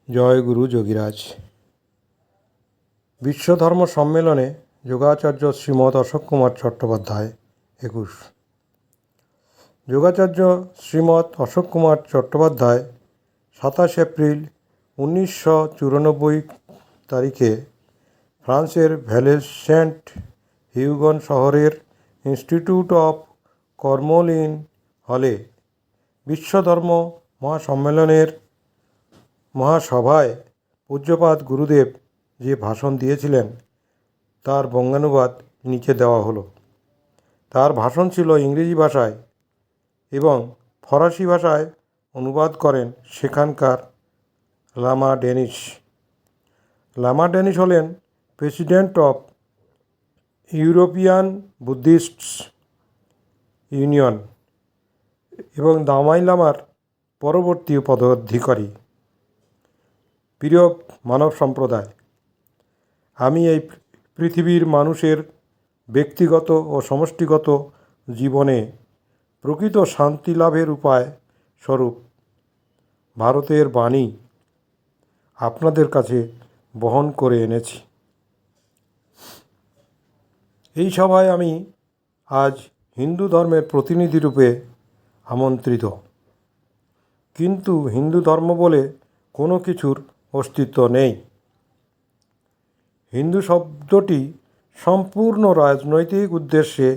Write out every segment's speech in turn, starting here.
জয় গুরু যোগীরাজ। বিশ্বধর্ম সম্মেলনে যোগাচার্য শ্রীমৎ অশোক কুমার চট্টোপাধ্যায় 21। যোগাচার্য শ্রীমৎ অশোক কুমার চট্টোপাধ্যায় 27 এপ্রিল 1994 তারিখে ফ্রান্সের ভ্যালেন্সিয়ার হিউগন শহরের ইনস্টিটিউট অফ কর্মোলিন হলে বিশ্বধর্ম মহাসম্মেলনের মহাসভায় পূজ্যপাদ গুরুদেব যে ভাষণ দিয়েছিলেন তার বঙ্গানুবাদ নিচে দেওয়া হলো। তার ভাষণ ছিল ইংরেজি ভাষায় এবং ফরাসি ভাষায় অনুবাদ করেন সেখানকার লামা ডেনিশ। লামা ডেনিশ হলেন প্রেসিডেন্ট অফ ইউরোপিয়ান বুদ্ধিস্টস ইউনিয়ন এবং দামাই লামার পরবর্তী পদাধিকারী। প্রিয় মানব সম্প্রদায়, আমি এই পৃথিবীর মানুষের ব্যক্তিগত ও সমষ্টিগত জীবনে প্রকৃত শান্তি লাভের উপায় স্বরূপ ভারতের বাণী আপনাদের কাছে বহন করে এনেছি। এই সভায় আমি আজ হিন্দু ধর্মের প্রতিনিধি রূপে আমন্ত্রিত, কিন্তু হিন্দু ধর্ম বলে কোনো কিছুর অস্তিত্ব নেই। হিন্দু শব্দটি সম্পূর্ণ রাজনৈতিক উদ্দেশ্যে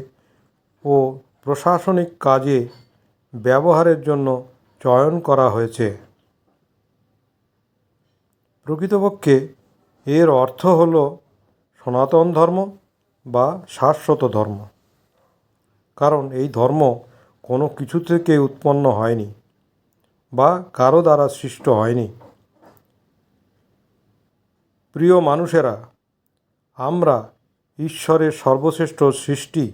ও প্রশাসনিক কাজে ব্যবহারের জন্য চয়ন করা হয়েছে। প্রকৃতপক্ষে এর অর্থ হল সনাতন ধর্ম বা শাশ্বত ধর্ম, কারণ এই ধর্ম কোনো কিছু থেকে উৎপন্ন হয়নি বা কারো দ্বারা সৃষ্ট হয়নি। প্রিয় মানুষেরা, আমরা ঈশ্বরের সর্বশ্রেষ্ঠ সৃষ্টি,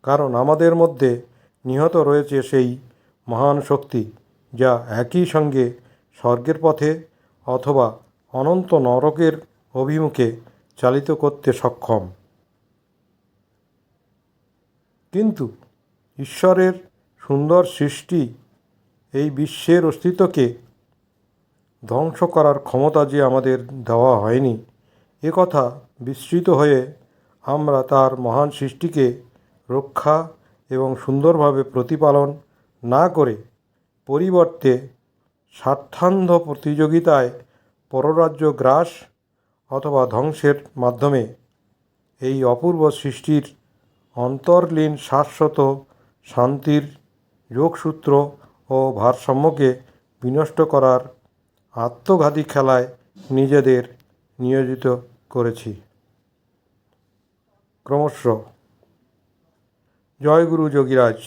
কারণ আমাদের মধ্যে নিহত রয়েছে সেই মহান শক্তি যা একই সঙ্গে স্বর্গের পথে অথবা অনন্ত নরকের অভিমুখে চালিত করতে সক্ষম। কিন্তু ঈশ্বরের সুন্দর সৃষ্টি এই বিশ্বের অস্তিত্বকে ধ্বংস করার ক্ষমতা যে আমাদের দেওয়া হয়নি, এ কথা বিস্মৃত হয়ে আমরা তার মহান সৃষ্টিকে রক্ষা এবং সুন্দরভাবে প্রতিপালন না করে পরিবর্তে স্বার্থান্ধ প্রতিযোগিতায় পররাজ্য গ্রাস অথবা ধ্বংসের মাধ্যমে এই অপূর্ব সৃষ্টির অন্তর্লীন শাশ্বত শান্তির যোগসূত্র ও ভারসাম্যকে বিনষ্ট করার আত্মঘাতী খেলায় নিজেদের নিয়োজিত করেছি। ক্রমশ জয় গুরু যোগীরাজ।